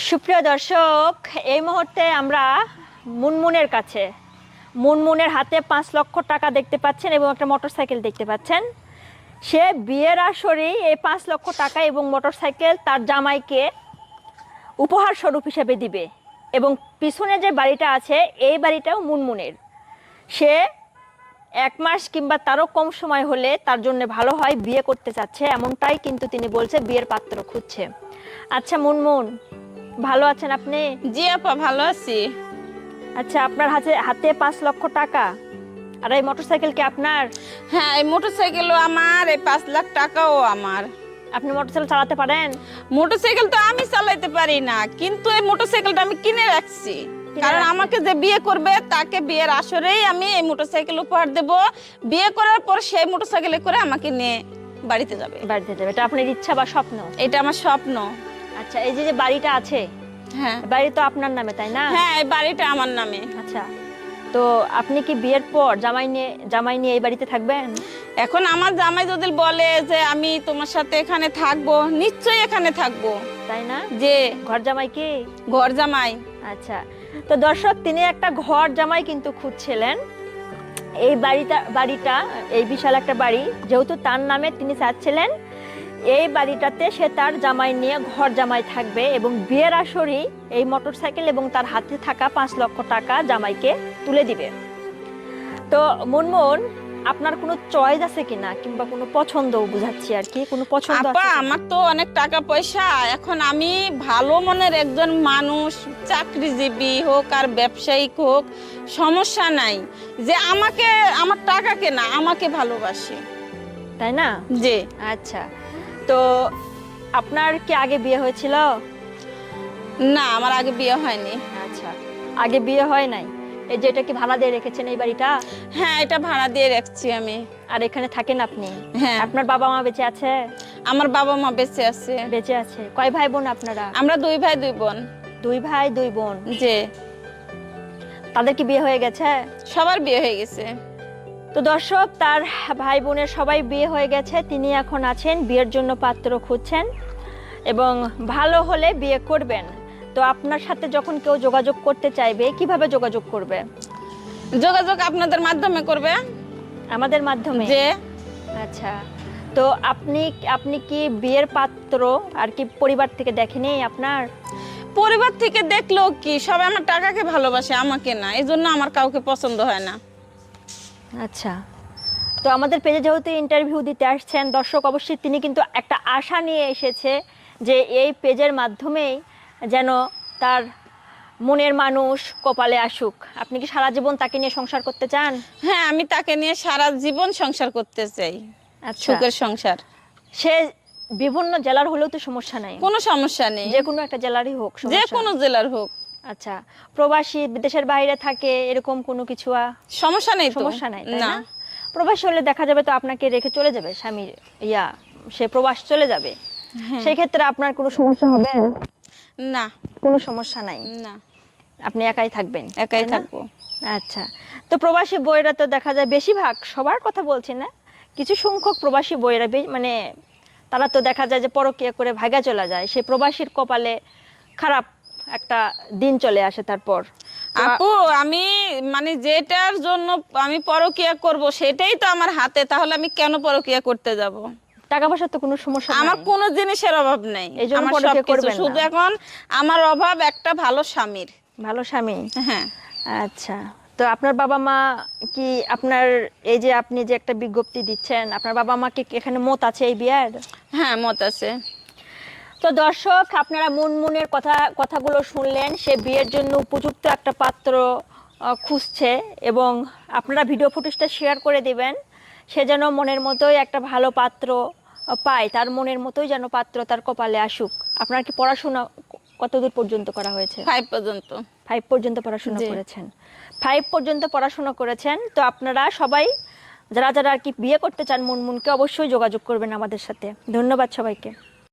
সুপ্রিয় দর্শক, এই মুহূর্তে আমরা মুনমুনের কাছে। মুনমুনের হাতে 5 লক্ষ টাকা দেখতে পাচ্ছেন এবং একটা মোটরসাইকেল দেখতে পাচ্ছেন। সে বিয়ের আসরেই এই 5 লক্ষ টাকা এবং মোটরসাইকেল তার জামাইকে উপহার স্বরূপ হিসেবে দিবে। এবং পিছনে যে বাড়িটা আছে এই বাড়িটাও মুনমুনের। সে 1 মাস কিংবা তারও কম সময় হলে তার জন্য ভালো হয়, বিয়ে করতে চাচ্ছে এমনটাই কিন্তু তিনি বলছে, বিয়ের পাত্র খুঁজছে। আচ্ছা মুনমুন, ভালো আছেন আপনি? জি আপা, ভালো আছি। আচ্ছা, আপনার হাতে 5 লক্ষ টাকা আর এই মোটরসাইকেল কি আপনার? হ্যাঁ, এই মোটরসাইকেলও আমার, এই 5 লাখ টাকাও আমার। আপনি মোটরসাইকেল চালাতে পারেন? মোটরসাইকেল তো আমি চালাইতে পারি না, কিন্তু এই মোটরসাইকেলটা আমি কিনে রাখছি। কারণ আমাকে যে বিয়ে করবে তাকে বিয়ের আসরেই আমি এই মোটরসাইকেল উপহার দেব। বিয়ে করার পর সেই মোটরসাইকেলে করে আমাকে নিয়ে বাড়িতে যাবে। এটা আপনার ইচ্ছা বা স্বপ্ন? এটা আমার স্বপ্ন। আচ্ছা, এই যে বাড়িটা আছে, হ্যাঁ বাড়ি তো আপনার নামে, তাই না? হ্যাঁ, এই বাড়িটা আমার নামে। আচ্ছা, তো আপনি কি বিয়ের পর জামাই নিয়ে এই বাড়িতে থাকবেন? এখন আমার জামাই যদি বলে যে আমি তোমার সাথে এখানে থাকবো, নিশ্চয়ই এখানে থাকবো। তাই না? যে ঘর জামাই কি? ঘর জামাই। আচ্ছা, তো দর্শক, তিনি একটা ঘর জামাই কিন্তু খুঁজছিলেন। এই বাড়িটা এই বিশাল একটা বাড়ি, যেহেতু তার নামে তিনি চাচ্ছিলেন এই বাড়িটাতে সে তার জামাই নিয়ে ঘর জামাই থাকবে এবং বিয়ের আসরেই এই মোটরসাইকেল এবং তার হাতে থাকা 5 লক্ষ টাকা জামাইকে তুলে দিবে। তো মুনমুন, আপনার কোনো চয়েস আছে কিনা, কিংবা কোনো পছন্দ, বুঝাচ্ছি আর কি, কোনো পছন্দ আছে? আপা, আমার তো অনেক টাকা পয়সা। এখন আমি ভালো মনের একজন মানুষ, চাকরিজীবী হোক আর ব্যবসায়িক হোক, সমস্যা নাই। যে আমাকে, আমার টাকাকে না, আমাকে ভালোবাসে, তাই না? যে আচ্ছা, তো আপনার কি আগে বিয়ে হয়েছিল? না, আমার আগে বিয়ে হয়নি। আচ্ছা, আগে বিয়ে হয় নাই। এই যে এটা কি ভাড়া দিয়ে রেখেছেন এই বাড়িটা? হ্যাঁ, এটা ভাড়া দিয়ে রাখছি আমি। আর এখানে থাকেন আপনি? হ্যাঁ। আপনার বাবা মা বেঁচে আছে? আমার বাবা মা বেঁচে আছে। বেঁচে আছে। কয় ভাই বোন আপনারা? আমরা 2 ভাই 2 বোন। 2 ভাই 2 বোন। যে তাদের কি বিয়ে হয়ে গেছে? সবার বিয়ে হয়ে গেছে। তো দর্শক, তার ভাই বোনের সবাই বিয়ে হয়ে গেছে, তিনি এখন আছেন বিয়ের জন্য পাত্র খুঁজছেন এবং ভালো হলে বিয়ে করবেন। তো আপনার সাথে যখন কেউ যোগাযোগ করতে চাইবে, কিভাবে যোগাযোগ করবে? যোগাযোগ আপনাদের মাধ্যমে করবে। আমাদের মাধ্যমে? যে আচ্ছা, তো আপনি কি বিয়ের পাত্র আর কি পরিবার থেকে দেখেনি? আপনার পরিবার থেকে দেখলো কি, সবাই আমার টাকাকে ভালোবাসে, আমাকে না। এই জন্য আমার কাউকে পছন্দ হয় না। আচ্ছা, তো আমাদের পেজে যেহেতু ইন্টারভিউ দিতে আসছেন দর্শক, অবশ্যই তিনি কিন্তু একটা আশা নিয়ে এসেছে যে এই পেজের মাধ্যমেই যেন তার মনের মানুষ কপালে আসুক। আপনি কি সারা জীবন তাকে নিয়ে সংসার করতে চান? হ্যাঁ, আমি তাকে নিয়ে সারা জীবন সংসার করতে চাই। আচ্ছা, সুখের সংসার। সে বিভিন্ন জেলার হলেও তো সমস্যা নাই? কোনো সমস্যা নেই, যে কোনো একটা জেলারই হোক, যে কোনো জেলার হোক। আচ্ছা, প্রবাসী বিদেশের বাইরে থাকে এরকম কোনো কিছু? সমস্যা নেই, সমস্যা নাই, তাই না? না? প্রবাসী হলে দেখা যাবে তো আপনাকে রেখে চলে যাবে স্বামীর, সে প্রবাস চলে যাবে, সেই ক্ষেত্রে আপনার কোনো সমস্যা হবে? না, কোনো সমস্যা নাই, না। আপনি একাই থাকবেন? একাই থাকবো। আচ্ছা, তো প্রবাসী বইয়েরা তো দেখা যায়, বেশিরভাগ, সবার কথা বলছি না, কিছু সংখ্যক প্রবাসী বইয়েরা মানে তারা তো দেখা যায় যে পরকীয়া করে ভাগা চলে যায়, সে প্রবাসীর কপালে খারাপ একটা দিন চলে আসে। তারপর আপু, আমি মানে যেটার জন্য আমি পরকীয়া করব সেটাই তো আমার হাতে, তাহলে আমি কেন পরকীয়া করতে যাব? টাকা পয়সা তো কোনো সমস্যা আমার নাই, কোনো জিনিসের অভাব নেই। আমার সবকিছু, শুধু এখন আমার অভাব একটা ভালো স্বামীর। ভালো স্বামী? হ্যাঁ। আচ্ছা, তো আপনার বাবা মা কি, আপনার এই যে আপনি যে একটা বিজ্ঞপ্তি দিচ্ছেন, আপনার বাবা মা কি এখানে মত আছে এই বিয়ের? হ্যাঁ, মত আছে। তো দর্শক, আপনারা মুনমুনের কথাগুলো শুনলেন। সে বিয়ের জন্য উপযুক্ত একটা পাত্র খুঁজছে এবং আপনারা ভিডিও ফুটেজটা শেয়ার করে দিবেন, সে যেন মনের মতোই একটা ভালো পাত্র পায়, তার মনের মতোই যেন পাত্র তার কপালে আসুক। আপনার কি পড়াশোনা কতদূর পর্যন্ত করা হয়েছে? 5 পর্যন্ত। 5 পর্যন্ত পড়াশোনা করেছেন? 5 পর্যন্ত পড়াশোনা করেছেন। তো আপনারা সবাই যারা যারা আর কি বিয়ে করতে চান মুনমুনকে, অবশ্যই যোগাযোগ করবেন আমাদের সাথে। ধন্যবাদ সবাইকে।